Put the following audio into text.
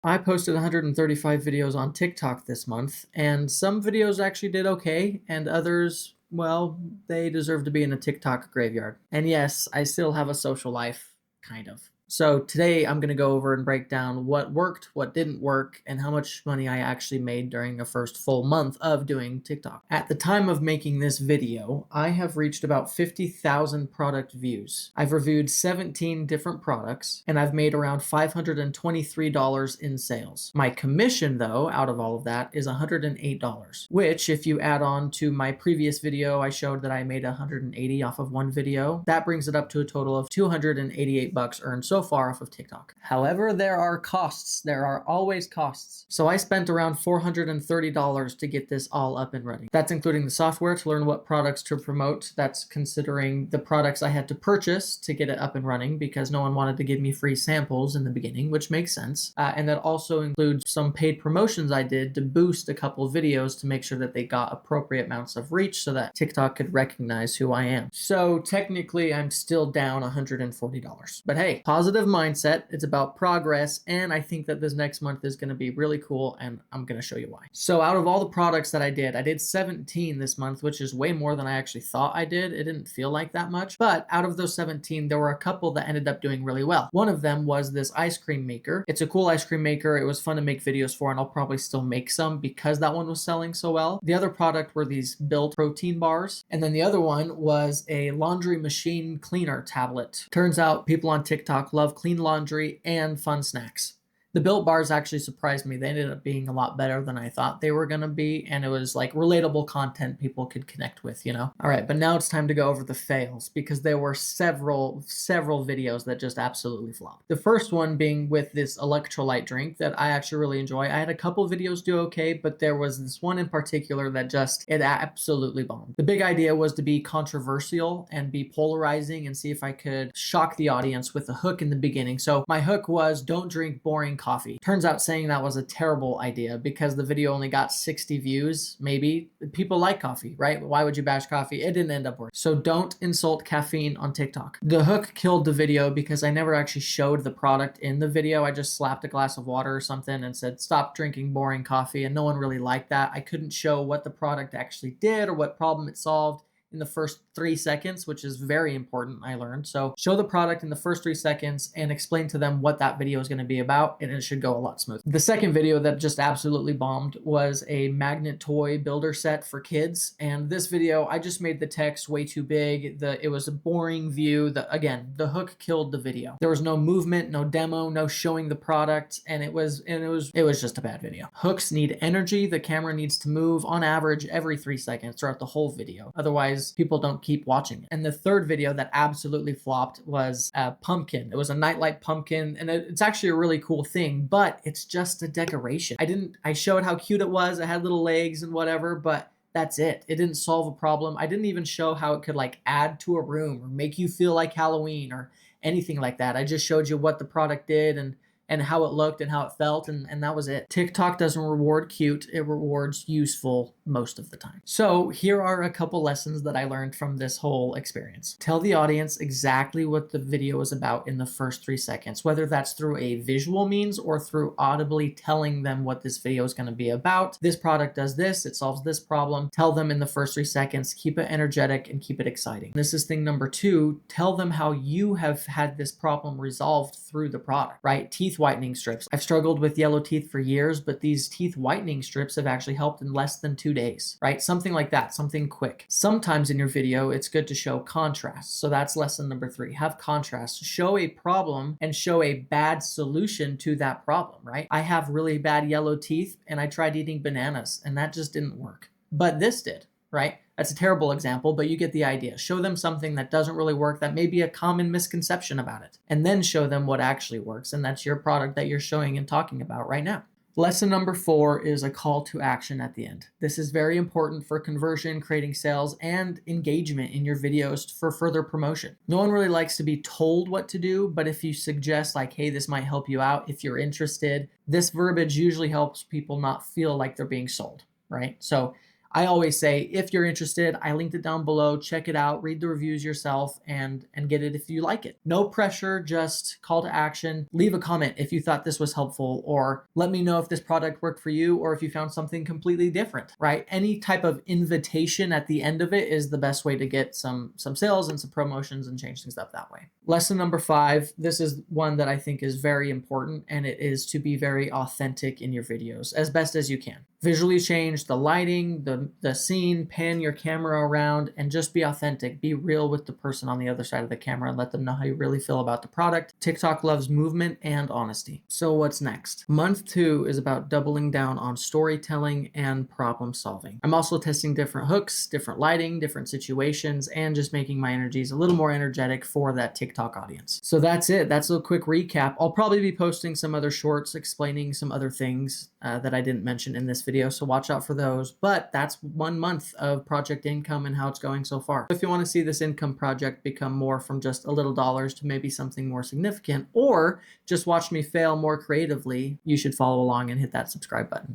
I posted 135 videos on TikTok this month, and some videos actually did okay, and others, well, they deserve to be in a TikTok graveyard. And yes, I still have a social life, kind of. So today I'm going to go over and break down what worked, what didn't work, and how much money I actually made during a first full month of doing TikTok. At the time of making this video, I have reached about 50,000 product views. I've reviewed 17 different products, and I've made around $523 in sales. My commission, though, out of all of that is $108, which if you add on to my previous video, I showed that I made 180 off of one video. That brings it up to a total of 288 bucks earned so far off of TikTok. However, there are costs. There are always costs. So I spent around $430 to get this all up and running. That's including the software to learn what products to promote. That's considering the products I had to purchase to get it up and running because no one wanted to give me free samples in the beginning, which makes sense. And that also includes some paid promotions I did to boost a couple of videos to make sure that they got appropriate amounts of reach so that TikTok could recognize who I am. So technically I'm still down $140. But hey, positive mindset, it's about progress, and I think that this next month is going to be really cool, and I'm going to show you why. So out of all the products that I did 17 this month, which is way more than I actually thought I did. It didn't feel like that much, but out of those 17, there were a couple that ended up doing really well. One of them was this ice cream maker. It's a cool ice cream maker. It was fun to make videos for, and I'll probably still make some because that one was selling so well. The other product were these Built protein bars, and then the other one was a laundry machine cleaner tablet. Turns out people on TikTok love clean laundry and fun snacks. The Built bars actually surprised me. They ended up being a lot better than I thought they were going to be, and it was like relatable content people could connect with, you know? All right, but now it's time to go over the fails because there were several videos that just absolutely flopped. The first one being with this electrolyte drink that I actually really enjoy. I had a couple videos do okay, but there was this one in particular that it absolutely bombed. The big idea was to be controversial and be polarizing and see if I could shock the audience with a hook in the beginning. So my hook was, don't drink boring coffee. Turns out saying that was a terrible idea because the video only got 60 views, maybe. People like coffee, right? Why would you bash coffee? It didn't end up working. So don't insult caffeine on TikTok. The hook killed the video because I never actually showed the product in the video. I just slapped a glass of water or something and said, stop drinking boring coffee, and no one really liked that. I couldn't show what the product actually did or what problem it solved in the first 3 seconds, which is very important, I learned. So show the product in the first 3 seconds and explain to them what that video is going to be about, and it should go a lot smoother. The second video that just absolutely bombed was a magnet toy builder set for kids. And this video, I just made the text way too big. It was a boring view. Again, the hook killed the video. There was no movement, no demo, no showing the product, and it was just a bad video. Hooks need energy. The camera needs to move on average every 3 seconds throughout the whole video. Otherwise, people don't keep watching it. And the third video that absolutely flopped was a pumpkin. It was a nightlight pumpkin, and it's actually a really cool thing, but it's just a decoration. I showed how cute it was. It had little legs and whatever, but that's it. It didn't solve a problem. I didn't even show how it could like add to a room or make you feel like Halloween or anything like that. I just showed you what the product did and how it looked and how it felt, and that was it. TikTok doesn't reward cute, it rewards useful most of the time. So here are a couple lessons that I learned from this whole experience. Tell the audience exactly what the video is about in the first 3 seconds, whether that's through a visual means or through audibly telling them what this video is going to be about. This product does this, it solves this problem. Tell them in the first 3 seconds, keep it energetic and keep it exciting. This is thing number 2, tell them how you have had this problem resolved through the product, right? Teeth whitening strips. I've struggled with yellow teeth for years, but these teeth whitening strips have actually helped in less than 2 days, right? Something like that, something quick. Sometimes in your video, it's good to show contrast. So that's lesson number 3. Have contrast. Show a problem and show a bad solution to that problem, right? I have really bad yellow teeth and I tried eating bananas and that just didn't work. But this did, right? That's a terrible example, but you get the idea. Show them something that doesn't really work, that may be a common misconception about it, and then show them what actually works, and that's your product that you're showing and talking about right now. Lesson number 4 is a call to action at the end. This is very important for conversion, creating sales, and engagement in your videos for further promotion. No one really likes to be told what to do, but if you suggest like, hey, this might help you out if you're interested, this verbiage usually helps people not feel like they're being sold, right? So I always say, if you're interested, I linked it down below. Check it out, read the reviews yourself, and get it if you like it. No pressure, just call to action. Leave a comment if you thought this was helpful, or let me know if this product worked for you, or if you found something completely different, right? Any type of invitation at the end of it is the best way to get some sales and some promotions and change things up that way. Lesson number 5, this is one that I think is very important, and it is to be very authentic in your videos as best as you can. Visually change the lighting, the scene, pan your camera around, and just be authentic. Be real with the person on the other side of the camera and let them know how you really feel about the product. TikTok loves movement and honesty. So what's next? Month 2 is about doubling down on storytelling and problem solving. I'm also testing different hooks, different lighting, different situations, and just making my energies a little more energetic for that TikTok audience. So that's it. That's a quick recap. I'll probably be posting some other shorts explaining some other things that I didn't mention in this video, so watch out for those. But that's 1 month of project income and how it's going so far. If you want to see this income project become more from just a little dollars to maybe something more significant, or just watch me fail more creatively, you should follow along and hit that subscribe button.